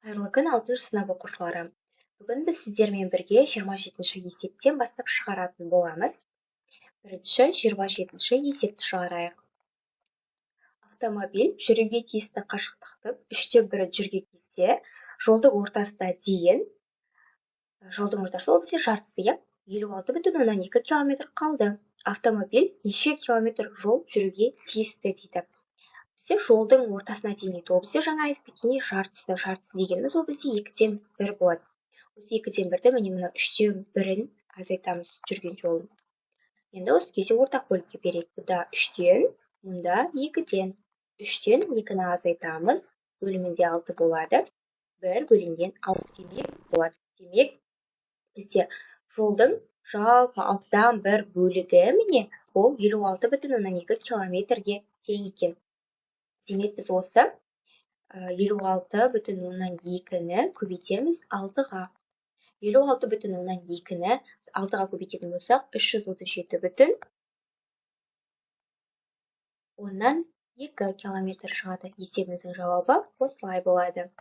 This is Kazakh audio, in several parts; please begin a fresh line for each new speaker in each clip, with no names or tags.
Қайырлы күн, 6-шы сынып оқушылары. Бүгін біз сіздермен бірге 27-ші есептен бастап шығаратын боламыз. Бірінші 27-ші есепті шығарайық. Автомобиль жүруге тиісті қашықтықты 1/3 жүрген кезде жолдың ортасына дейін, жолдың ортасы ол бізде жартысы, 56,2 километр қалды. Автомобиль неше километр жол жүруге тиісті дейді. Бізде жолдың ортасына дейін дейді. Ол бізде жаңа айтып кеткендей жартысы дегеніміз ол бізде 2-ден 1 болады. Осы 2-ден 1-ді міне мына 3-тен 1-ін азайтамыз жүрген жолын. Енді осы кезде ортақ бөлікке берейік. Бұда 3-тен, мұнда 2-ден. 3-тен 2-ні азайтамыз. Бөлімінде 6 болады. 1 бөлінген 6 демек болады. Демек, бізде жолдың жалпы 6-дан 1 бөлігі міне ол 56,2 километрге тең екен. Демек, біз осы 56,2-ні көбейтеміз 6-ға. 56,2-ні 6-ға көбейтетін болсақ, 337,2 километр шығады. Есебіміздің жауабы осылай болады.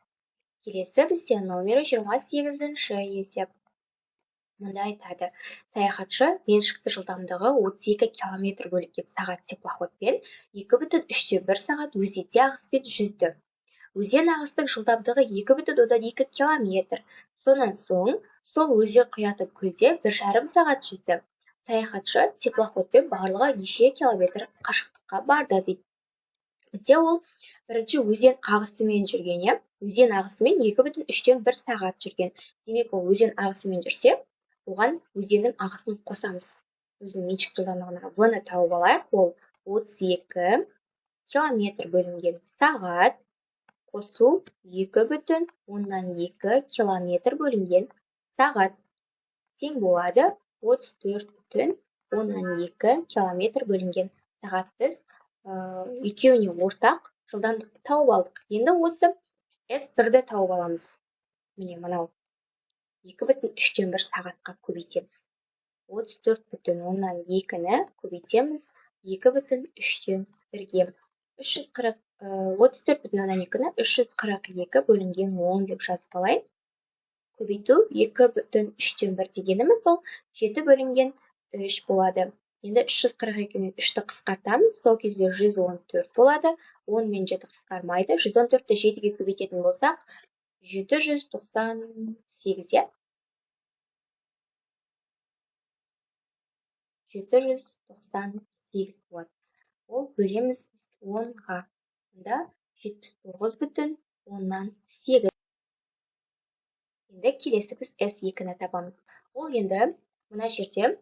Келесі бізде номері 28-ші есеп. Мұнда айтады, саяхатшы меншікті жылдамдығы 32 километр бөлікке сағат теплоходпен 2,3-1 сағат өзенде ағыспен жүзді. Өзен ағысының жылдамдығы 2,2 километр. Сонан соң, сол өзен құятын көлде 1,5 сағат жүзді. Саяхатшы теплоходпен барлығы неше километр қашықтыққа барды дейді. Бізде ол бірінші өзен ағысымен жүрген, өзен ағысымен 2,3-1 сағат жүрген. Демек, ол өзен ағысымен жүрсе, оған өзеннің ағысын қосамыз. Өзінің меншік жылдамдығына V-ні тауып алайық. Ол 32 километр бөлінген сағат қосу 2,2 километр бөлінген сағат тең болады 34,2 километр бөлінген сағат. Біз екеуіне ортақ жылдамдықты тауып алдық. Енді осы S1-ді тауып аламыз. Міне мынау 2,3-1 сағатқа көбейтеміз. 34,2-ні көбейтеміз 2,3-1-ге. 34,2-ні 342 бөлінген 10 деп жазып алайын. Көбейту 2,3-1 дегеніміз ол 7 бөлінген 3 болады. Енді 342-мен 3-ті қысқартамыз, сол кезде 114 болады. 10 мен 7 қысқармайды. 114-ті 7-ге көбейтетін болсақ, 798, 798 болады. Ол бөлеміз 10-ға. Онда 79,8. Енді келесі біз S2-ні табамыз. Ол енді мына жерде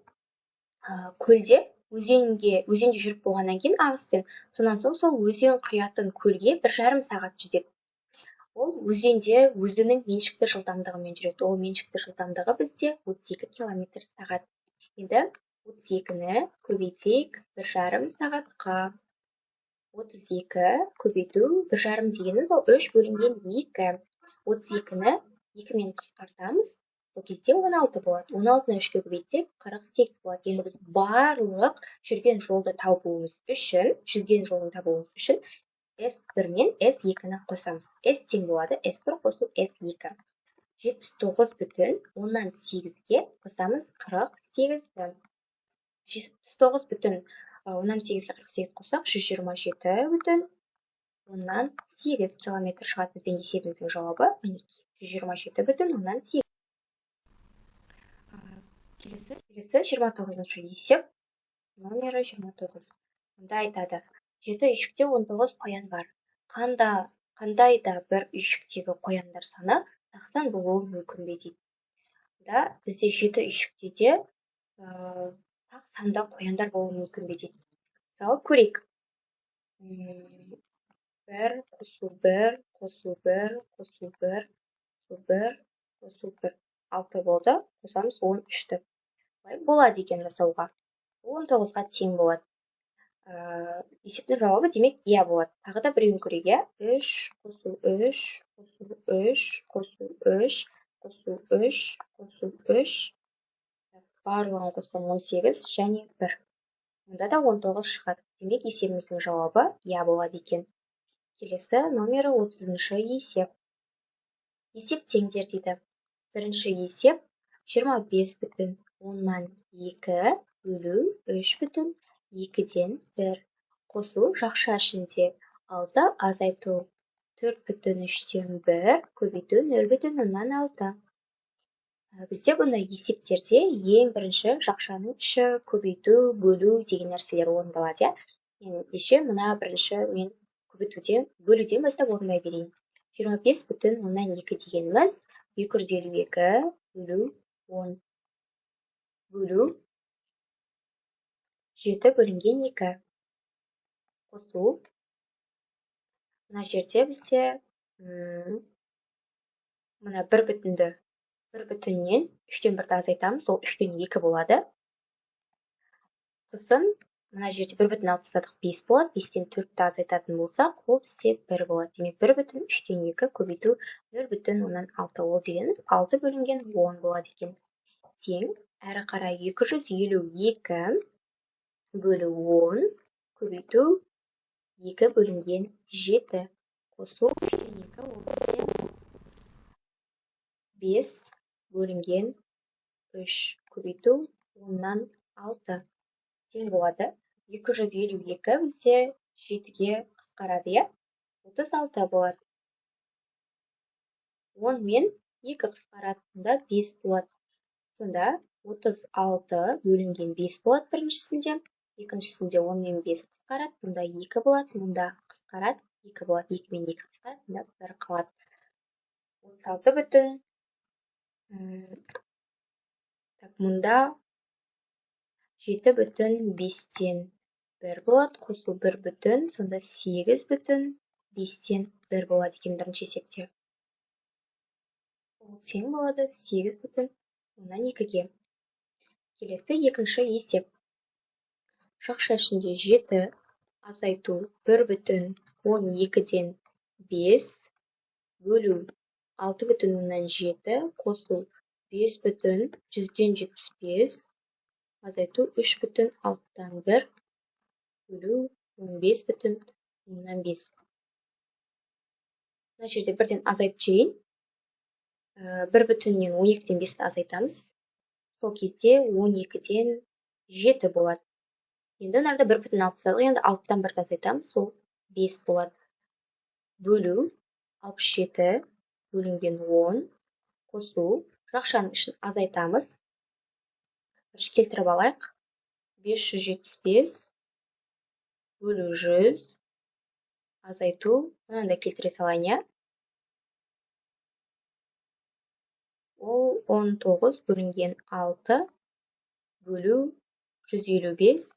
көлде өзенде жүріп болғаннан кейін ағыспен, сонан соң сол өзен құятын көлге 1,5 сағат жүзеді. Ол өзенде өзінің меншікті жылдамдығымен жүреді. Ол меншікті жылдамдығы бізде 32 километр сағат. Енді 32-ні көбейтейік 1,5 сағатқа. 32 көбейту 1,5 дегеніміз ол 3 бөлінген 2. 32-ні 2-мен қысқартамыз. Ол кезде 16 болады. 16-ны 3-ге көбейтсек 48 болады. Енді біз барлық жүрген жолды табуымыз үшін, жүзген жолын табуымыз үшін S1 мен S2-ні қосамыз. S тең болады S1 қосу S2. 79,8-ге қосамыз 48-ді. 79,8-ге 48 қосақ 127,8 километр шығады. Біздің есебіміздің жауабы 127,8. Келесі 29-шы есеп. Номері 29. Мұнда айтады, 7 үйшікте 19 қоян бар. Қандай да бір үйшіктегі қояндар саны 90 болуы мүмкін бе дейді. Мұнда бізде 7 үйшікте де тақ санда қояндар болуы мүмкін бе дейді. Мысалы, көрейік. 1 қосу 1 қосу 1 қосу 1 қосу 1 қосу 1 6 болды. Қосамыз 13-ті. Болады екен жасауға. 19-ға тең болады. Есептің жауабы демек иә болады. Тағы да біреуін көрейік. 3 қосу 3 қосу 3 қосу 3 қосу 3 қосу 3. Барлығын қоссам 18 және 1. Мұнда да 19 шығады. Демек есебіміздің жауабы иә болады екен. Келесі номері 30-шы есеп. Есеп теңдер дейді. Бірінші есеп 25,2 бөлу 3,2-ден 1. Қосу жақша ішінде 6, азайту 4,3-тен 1, көбейту 0,6. Бізде бұндай есептерде ең бірінші жақшаның іші, көбейту, бөлу деген нәрселер орындалады. Ендеше мына бірінші мен бөлуден бастап орындай берейін. 25,2 дегеніміз 252 бөлу 10 бөлу 7 бөлінген 2. Қосу. Мына жерде бізде мына бір бүтіннен 3-тен 1-ді азайтамыз, ол 3-тен 2 болады. Сосын мына жерде 1,6 5 болады, 5-тен 4-ті азайтатын болсақ, ол бізде 1 болады. Демек 1,3-тен 2 көбейту 0,6. Ол дегеніміз 6 бөлінген 10 болады екен. Тең, әрі қарай 252 бөлу 10 көбейту 2 бөлінген 7. Қосу 3-тен 2 ол бізде 5 бөлінген 3 көбейту 10-нан 6 тең болады. 252 бізде 7-ге қысқарады, 36 болады. 10 мен 2 қысқаратында 5 болады. Сонда 36 бөлінген 5 болады біріншісінде, екіншісінде 10 мен 5 қысқарады, мұнда 2 болады, мұнда қысқарады, 2 болады, 2 мен 2 қысқарады, мұнда 1 қалады. 36 бүтін. Мұнда 7,5-тен 1 болады, қосу 1 бүтін, сонда 8,5-тен 1 болады екен бірінші есепте. Ол тең болады 8,2-ге. Келесі екінші есеп. Жақша ішінде 7, азайту 1,12-ден 5 бөлу 6,7, қосу 5,175, азайту 3,6-тан 1 бөлу 15,5. Мына жерде бірден азайтып жейін. 1,12-ден 5-ті азайтамыз. Сол кезде 12-ден 7 болады. Енді нәрді 1,6, енді 6-тан 1-ті азайтамыз, сол 5 болады. Бөлу 67 бөлінген 10, қосу жақшаның ішін азайтамыз. Бірінші келтіріп алайық. 575 бөлу 100, азайту, мынанда келтіре салайын. Ол 19 бөлінген 6 бөлу 155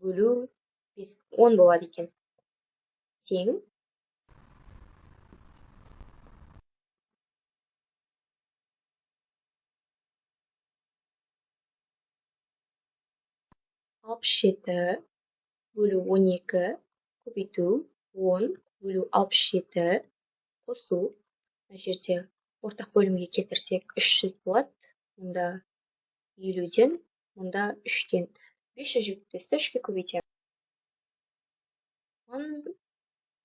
бөлу 10 болады екен. Тең. Алпыс жеті бөлу 12 көбейту 10 бөлу 67 қосу. Мына жерде ортақ бөлімге келтірсек 300 болады. Мұнда 50-ден, мұнда 3-тен. 575-ті 3-ке көбейтеміз.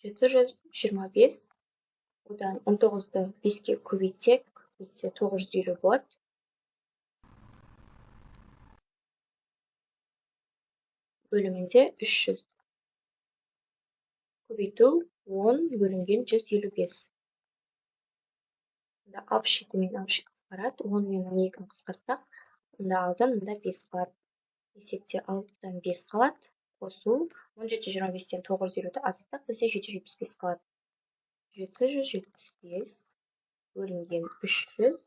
725, одан 19-ды 5-ке көбейтсек, бізде 950 болады. Бөлімінде 300. Көбейту 10 бөлінген 155. 67 мен 67 қысқарады, 10 мен 12 қысқартсақ, мұнда 6-дан мұнда 5 қалады. Есепте 6-дан 5 қалады. Қосу 1725-тен 950-ді азайтсақ, бізде 775 қалады. 775 бөлінген 300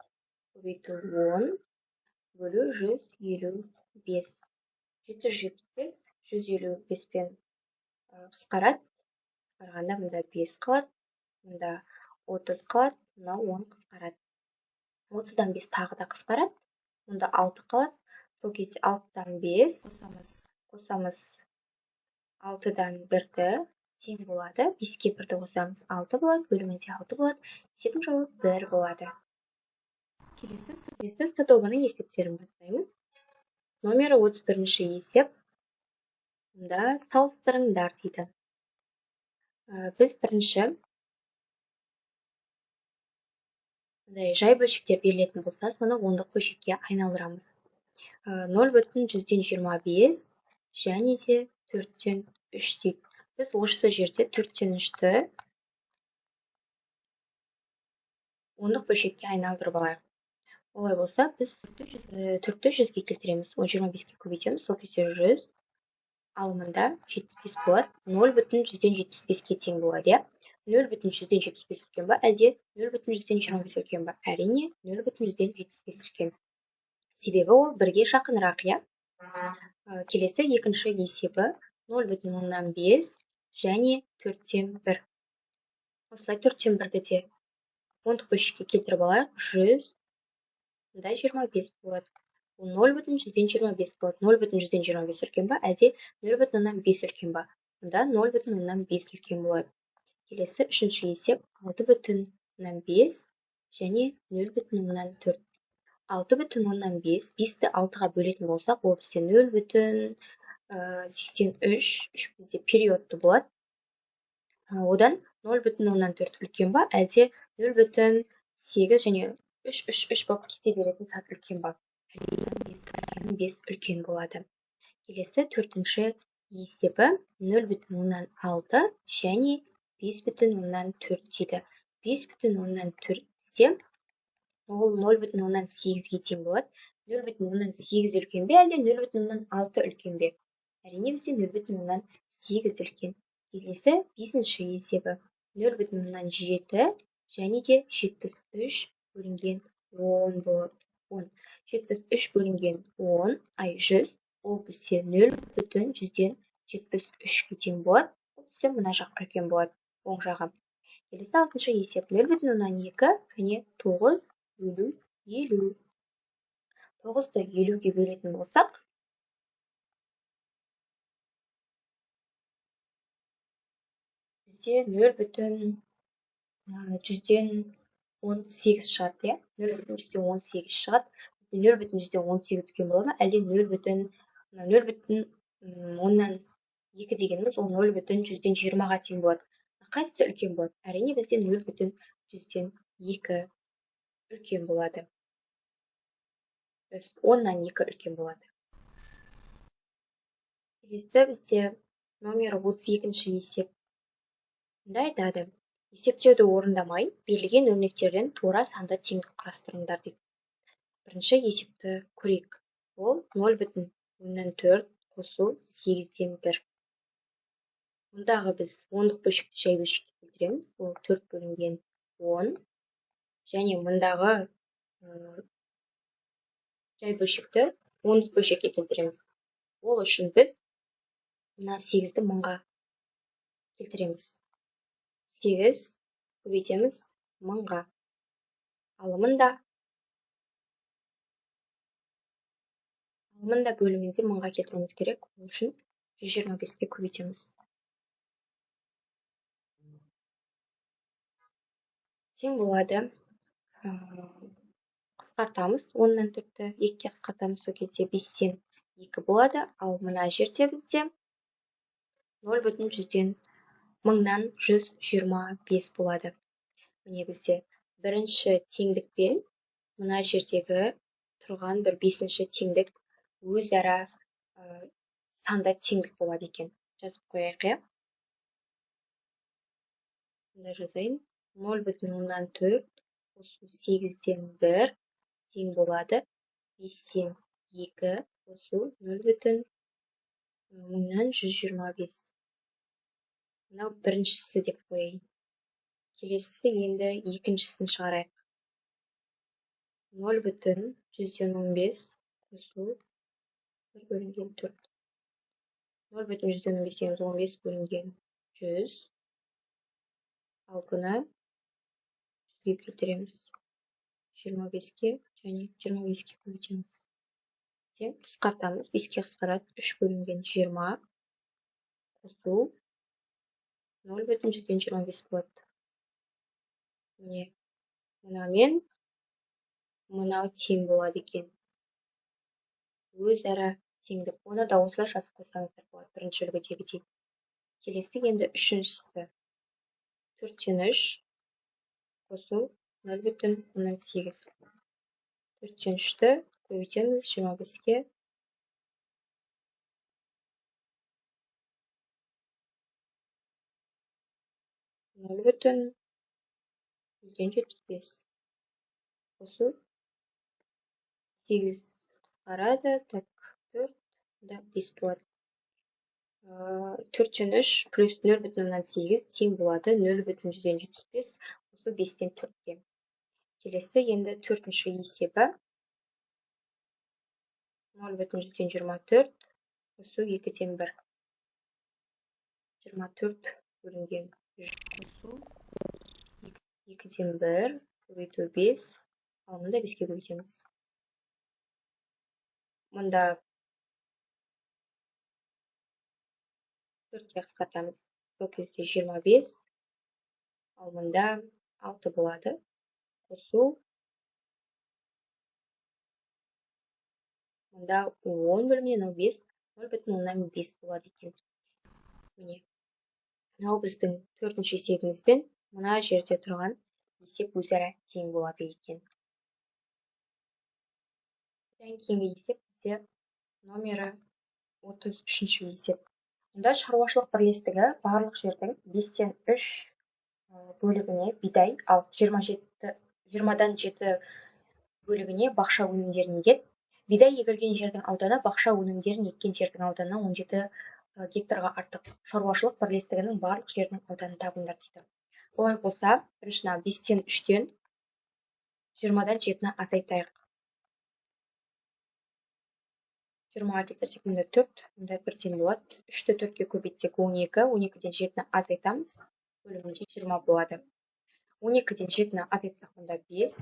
көбейту 10 бөлу 155. 775 155-пен қысқарады. Қысқарғанда мұнда 5 қалады, мұнда 30 қалады, мұнда 10 қысқарады. 30-дан 5 тағы да қысқарады, мұнда 6 қалады. Сол кезде 6-дан 5 қосамыз 6-дан 1-ді тең болады. 5-ке 1-ді қосамыз 6 болады, бөлімінде 6 болады. Есептің жауабы 1 болады. Келесі С тобының есептерін бастаймыз. Номері 31-ші есеп. Мұнда салыстырыңдар дейді. Біз бірінші мындай жай бөлшектер берилетін болса, соны ондық бөлшекке айналдырамыз. 0,25 және де 4-тен 3 дейді. Біз осы жерде 4-тен 3-ті ондық бөлшекке айналдырып алайық. Олай болса, біз 4-ті 100-ге келтіреміз. 25-ке көбейтеміз, сол кезде 100. Ал мында 75 болады. 0,175-ке тең болады, иә? 0,175 үлкен ба, әлде 0,125 үлкен ба? Әрине, 0,175 үлкен. Себебі ол 1-ге жақынырақ, иә? Келесі екінші есебі 0,5 және 4-тен 1. Осылай 4-тен 1-ді де ондық бөлшекке келтіріп алайық. 100, мында 25 болады. Ол 0,125 болады. 0,125 үлкен ба, әлде 0,5 үлкен ба? Мұнда 0,5 үлкен болады. Келесі үшінші есеп 6,5 және 0,4. 6,5, 5-ті 6-ға бөлетін болсақ, ол бізде 0,83 бізде периодты болады. Одан 0,4 үлкен ба, әлде 0,8 және 3 болып кете беретін сат үлкен ба? 5 үлкен болады. Келесі төртінші есебі 0,6 және 5,4 дейді. 5,4 есе, ол 0,8-ге тең болады. 0,8 үлкен бе, әлде 0,6 үлкен бе? Әрине, бізде 0,8 үлкен. Келесі бесінші есебі 0,7 және де 73 бөлінген 10 болады. 73 бөлінген 10, 100, ол бізде 0,173-ге тең болады. Ол бізде мына жақ үлкен болады, оң жағы. Келесі алтыншы есеп 0,2 және 9 бөлу 50. 9-ды 50-ге бөлетін болсақ, бізде 0,118 шығады, иә? 0,118 шығады. 0,118 үлкен бола ма, әлде 0,2 дегеніміз ол 0,120-ға тең болады. Қайсысы үлкен болады? Әрине, бізде 0,102 үлкен болады. 10-2 үлкен болады. Келесі бізде номер 32-ші есеп. Мында айтады: есептеуді орындамай, берілген өрнектерден тура санды теңдік құрастырыңдар дейді. Бірінші есепті көрейік. Ол 0,4 қосу 8-ден 1. Мұндағы біз ондық бөлшекті жай бөлшекке келтіреміз. Ол 4 бөлінген 10. Және мұндағы жай бөлшекті ондық бөлшекке келтіреміз. Ол үшін біз мына 8-ді 1000-ға келтіреміз. 8 көбейтеміз 1000-ға. Алымында бөлімінде 1000-ға келтіруіміз керек. Ол үшін 125-ке көбейтеміз. Тең болады. Қысқартамыз. 10-нан 4-ті 2-ге қысқартамыз. Сол кезде 5-тен 2 болады. Ал мына жерде бізде 0,1000-нан 125 болады. Міне бізде бірінші теңдікпен мына жердегі тұрған бір 5-ші теңдік өзара санда теңдік болады екен. Жазып қояйық, иә? Мұнда жазайын. 0,4 қосу 8-ден 1 тең болады. 5-тен 2 қосу 0,1000-нан 125. Мынау біріншісі деп қояйын. Келесі енді екіншісін шығарайық. 0,115 қосу 1 бөлінген 4. 0,115 15 бөлінген 100. Ал бұны 100-ге келтіреміз. 25-ке және 25-ке көбейтеміз. Тең қысқартамыз. 5-ке қысқарады. 3 бөлінген 20 қосу 0,125 болады. Міне, мынамен мынау тең болады екен. Өзара теңдік. Оны да осылай жазып қойсаңыздар болады. Бірінші үлгідегідей. Келесі енді үшіншісі. 4-тен 3 қосу 0,8. 4-тен 3-ті көбейтеміз 25-ке. 0,175. Қосу 8 қысқарады. Так, 4 да 5 болады. 4-тен 3 плюс 0,8 тең болады 0,175. Қосу 5-тен 4-ке. Келесі енді 4-ші есебі 0,124 қосу 2-тен 1. 24 бөлінген қосу 2-тен 1 көбейту 5. Ал мұнда 5-ке көбейтеміз. Мұнда 4-ке қысқартамыз. Сол кезде 25. Ал мұнда 6 болады. Қосу мұнда 10 бөлімнен 5, 0,5 болады екен. Міне. Мынау біздің 4-ші есебімізбен мына жерде тұрған есеп өзара тең болады екен. Одан кейінгі есеп бізде номері 33-ші есеп. Мұнда шаруашылық бірлестігі барлық жердің 5-тен 3 бөлігіне бидай, ал 20-дан 7 бөлігіне бақша өнімдерін егеді. Бидай егілген жердің ауданы бақша өнімдерін еккен жердің ауданынан 17 гектарға артық. Шаруашылық бірлестігінің барлық жерінің ауданын табыңдар дейді. Олай болса, біріншіна 5-тен 3-тен 20-дан 7-ні азайтайық. 20-ға кетірсек, мұнда 4, мұнда 1-тен болады. 3-ті 4-ке көбейтсек 12, 12-ден 7-ні азайтамыз. Бөлімінде 20 болады. 12-ден 7-ні азайтсақ, мұнда 5,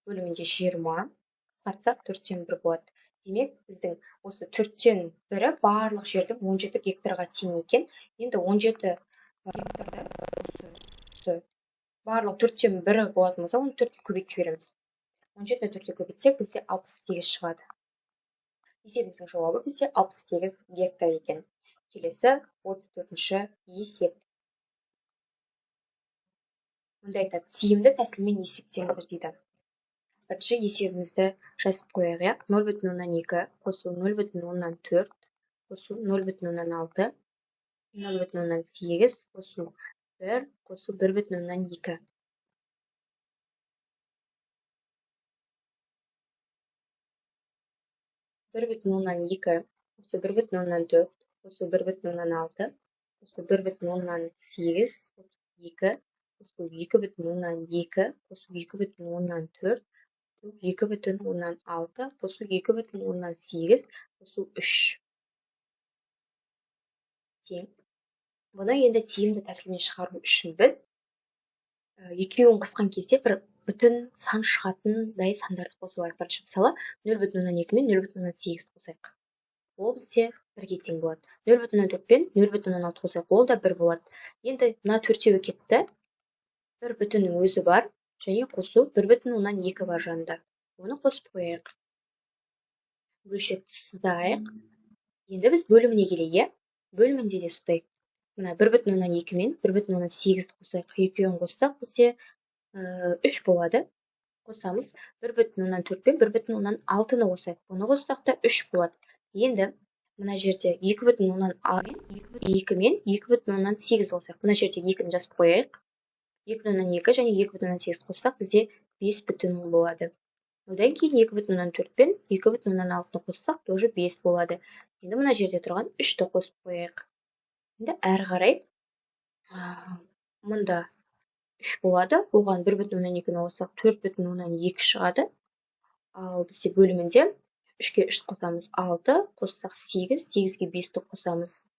бөлімінде 20, қысқартсақ 4-тен 1 болады. Демек, біздің осы 4-тен 1-і барлық жердің 17 гектарға тең екен. Енді 17 гектарда барлық 4-тен 1-і болатын болса, оны 4-ке көбейтіп жібереміз. 17-ні 4-ке көбейтсек, бізде 68 шығады. Есебіміздің жауабы бізде 68 гектар екен. Келесі 34-ші есеп. Мұнда айтады, тиімді тәсілмен есептеңіздер дейді. Бірінші есебімізді жазып қояйық. 0,2 қосу 0,4 қосу 0,6, 0,8 қосу 1 қосу 1,2. 1,2 қосу 1,4 қосу 1,6 қосу 1,8 2 қосу 2,2 қосу 2,4 2,6 қосу 2,8 қосу 3 тең. Бұны енді тиімді тәсілмен шығару үшін біз екеуін қосқан кезде бір бүтін сан шығатындай сандарды қосып алайық. Мысалы, 0,2 мен 0,8 қосайық. Ол бізде 1-ге тең болады. 0,4 пен 0,6 қосайық. Ол да 1 болады. Енді мына 4-еуі кетті. 1 бүтіннің өзі бар, және қосу 1,2 бар жанында. Оны қосып қояйық. Бөлшекті сыздайық. Енді біз бөліміне келейік. Бөлімінде де сондай. Мына 1,2 мен 1,8 қосайық. Екеуін қоссақ, бізде 3 болады. Қосамыз. 1,4 пен 1,6-ны қосайық. Оны қоссақ та 3 болады. Енді мына жерде 2,2 мен 2,8 қосайық. Мына жерде 2-ні жазып қояйық. 2,2 және 2,8 қоссақ, бізде 5 бүтін болады. Одан кейін 2,4 пен 2,6-ны қоссақ, тоже 5 болады. Енді мына жерде тұрған 3-ті қосып қояйық. Енді әрі қарай мұнда 3 болады. Оған 1,2-ні қоссақ, 4,2 шығады. Ал бізде бөлімінде 3-ке 3 қосамыз 6, қоссақ 8, 8-ге 5-ті қосамыз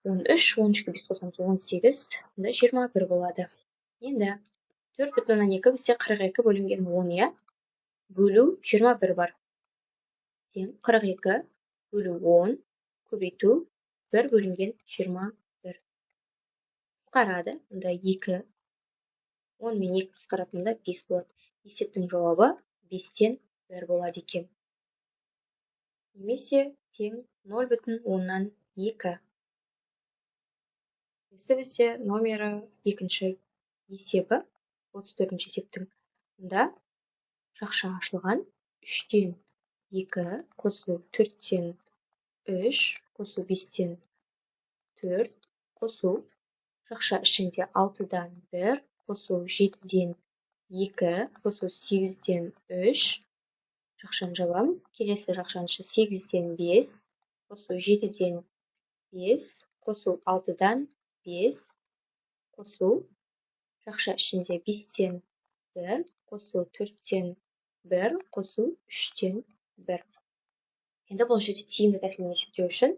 13, 13-ке 5 қосамыз 18, мұнда 21 болады. Енді 4,2 бізде 42 бөлінген 10, бөлу 21 бар. Тең 42 бөлу 10 көбейту 1 бөлінген 21. Қысқарады. Мұнда 2. 10 мен 2 қысқаратында 5 болады. Есептің жауабы 5-тен 1 болады екен. Немесе тең 0,2. Осы бізде номері 2-ші есебі 34 есептің мұнда жақша ашылған 3-тен 2 қосылу 4-тен 3 қосылу 5-тен 4 қосылу жақша ішінде 6-дан 1 қосылу 7-ден 2 қосылу 8-ден 3 жақшаны жабамыз. Келесі жақшаны 8-ден 5 қосылу 7-ден 5 қосылу 6-дан 5 қосылу жақша ішінде 5-тен 1 қосылу 4-тен 1 қосылу 3-тен 1. Енді бұл жерде тиімді тәсілмен есептеу үшін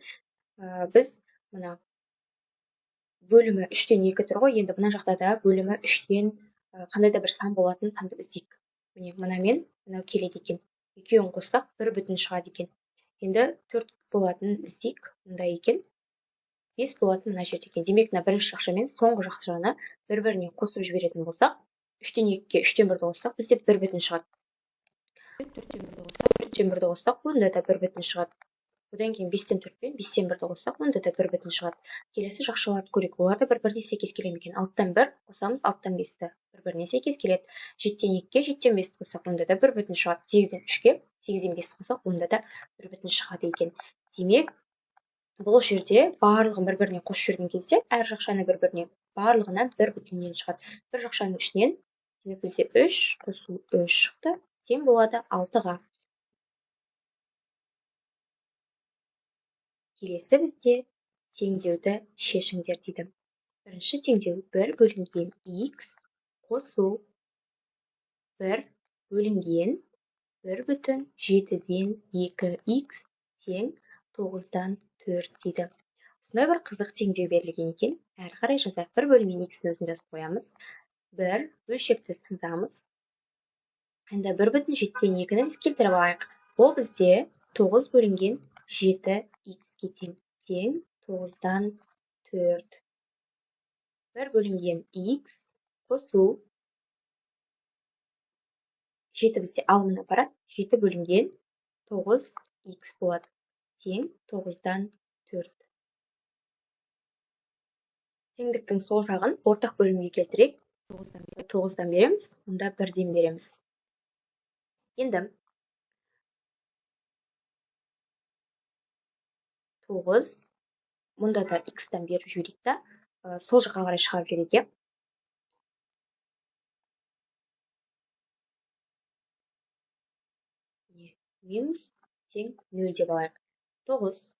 біз мына бөлімі 3-тен 2 тұр ғой, енді мына жақта да бөлімі 3-тен қандай да бір сан болатын санды іздейік. Міне мынамен мынау келеді екен. Екеуін қоссақ 1 бүтін шығады екен. Енді 4 болатын іздейік. Мында екен. 5 болатын мына жерде екен. Демек, мына бірінші жақшамен соңғы жақшаны бір-біріне қосып жіберетін болсақ, 3-тен 2-ге 3-тен 1-ді қоссақ, бізде 1 бүтін шығады. 4-тен 1-ді қоссақ, онда да 1 бүтін шығады. Одан кейін 5-тен 4 пен 5-тен 1-ді қоссақ, онда да 1 бүтін шығады. Келесі жақшаларды көрейік. Олар да бір-біріне сәйкес келе ме екен? 6-тан 1 қосамыз, 6-тан 5-ті бір-біріне сәйкес келеді. 7-тен 2-ге 7-тен 5-ті қоссақ, онда да 1 бүтін шығады. 8-ден 3-ге 8-ден 5-ті қоссақ, онда да 1 бүтін шығады екен. Демек, бұл жерде барлығын бір-біріне қосып жүрген кезде, әр жақшаны бір-біріне барлығынан 1 бүтіннен шығады. Бір жақшаның ішінен, демек бізде 3 қосылу 3 шықты, тең болады 6-ға. Келесі бізде теңдеуді шешіңдер дейді. Бірінші теңдеу 1 бөлінген x қосу 1 бөлінген 1,7-ден 2x тең 9-дан 4 дейді. Осындай бір қызық теңдеу берілген екен. Әрі қарай жазайық. 1 бөлінген x-ін өзін жазып қоямыз. 1 бөлшекті сызамыз. Енді 1,7-ден 2-ні біз келтіріп алайық. Ол бізде 9 бөлінген 7x-ге тең. Тең 9-дан 4. 1 бөлінген x қосу 7 бізде алымына барады. 7 бөлінген 9x болады. Тең 9-дан 4. Теңдіктің сол жағын ортақ бөлімге келтірейік. 9-дан береміз, онда 1-ден береміз. Енді 9, мұнда да x-тан беріп жіберейік та, сол жаққа қарай шығарып жіберейік. Минус тең 0 деп алайық. 9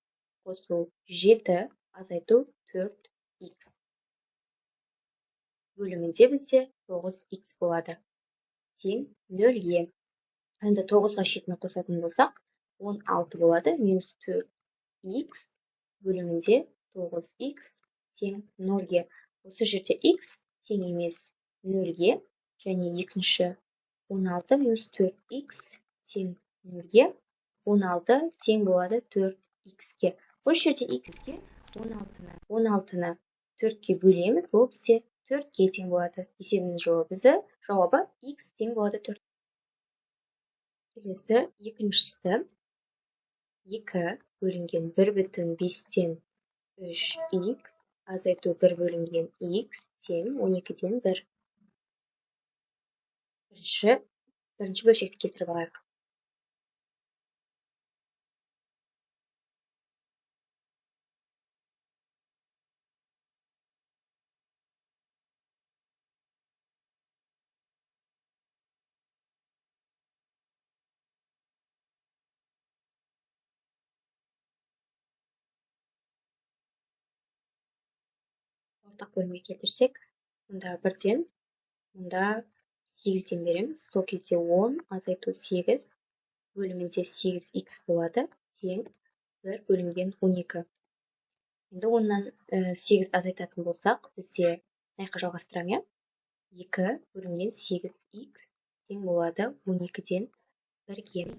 қосу 7 азайту 4x. Бөлімінде бізде 9x болады. Тең 0-ге. Енді 9-ға 7-ні қосатын болсақ, 16 болады. Минус 4x бөлімінде 9x тең 0-ге. Осы жерде x тең емес 0-ге. Және екінші 16 минус 4x тең 0-ге. 16 тең болады 4x-ге. Бұл жерде x-ге 16-ны 4-ке бөлеміз. Ол бізде 4-ге тең болады. Есебіміздің жауабы x тең болады 4. Келесі екіншісі 2 бөлінген 1,5-тен 3x азайту 1 бөлінген x тең 12-ден 1. Бірінші бөлшекті келтіріп алайық. Ортақ бөлімге келтірсек, мұнда 1-ден, мұнда 8-ден береміз. Сол кезде 10 азайту 8 бөлімінде 8x болады. Тең 1 бөлінген 12. Енді 10-нан 8 азайтатын болсақ, бізде мына жалғастырамын. 2 бөлінген 8x тең болады 12-ден 1-ге.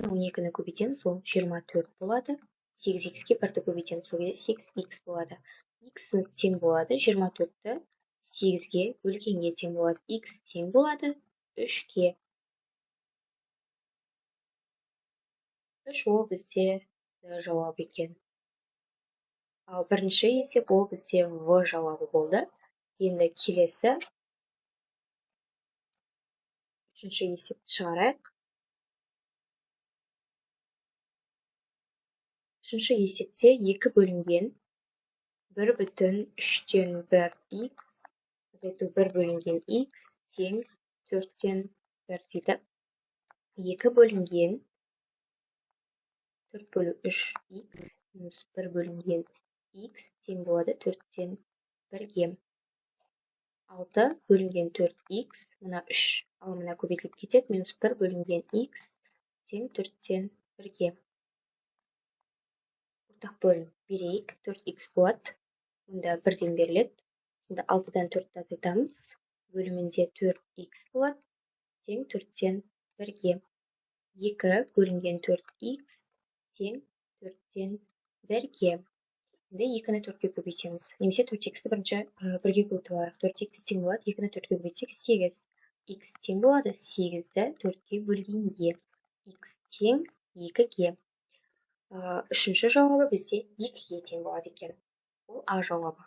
12-ні көбейтеміз, ол 24 болады. 8x-ге 1-ді көбейтеміз, сол кезде 8x болады. X-іміз тең болады 24-ті 8-ге бөлгенге тең болады. X тең болады 3-ге. 3 ол бізде жауап екен. Ал бірінші есеп ол бізде В жауабы болды. Енді келесі Үшінші есепті шығарайық. Үшінші есепте 2 бөлінген 1/3-тен 1x азайту 1 бөлінген x тең 4-тен 1 дейді. 2 бөлінген 4/3x минус 1 бөлінген x тең болады 4-тен 1-ге. 6 бөлінген 4x, мына 3, ал мына көбейтіліп кетеді, минус 1 бөлінген x тең 4-тен 1-ге. Ортақ бөлім берейік, 4x болады, мұнда 1-ден беріледі. Сонда 6-дан 4-ті азайтамыз, бөлімінде 4x болады, тең 4-тен 1-ге. 2 бөлінген 4x тең 4-тен 1-ге. Енді 2-ні 4-ге көбейтеміз. Немесе 4x-ті бірінші 1-ге көбейтіп алайық. 4x тең болады, 2-ні 4-ге көбейтсек 8. X тең болады 8-ді 4-ге бөлгенге. X тең 2-ге. Үшінші жауабы бізде 2-ге тең болады екен. Ол А жауабы.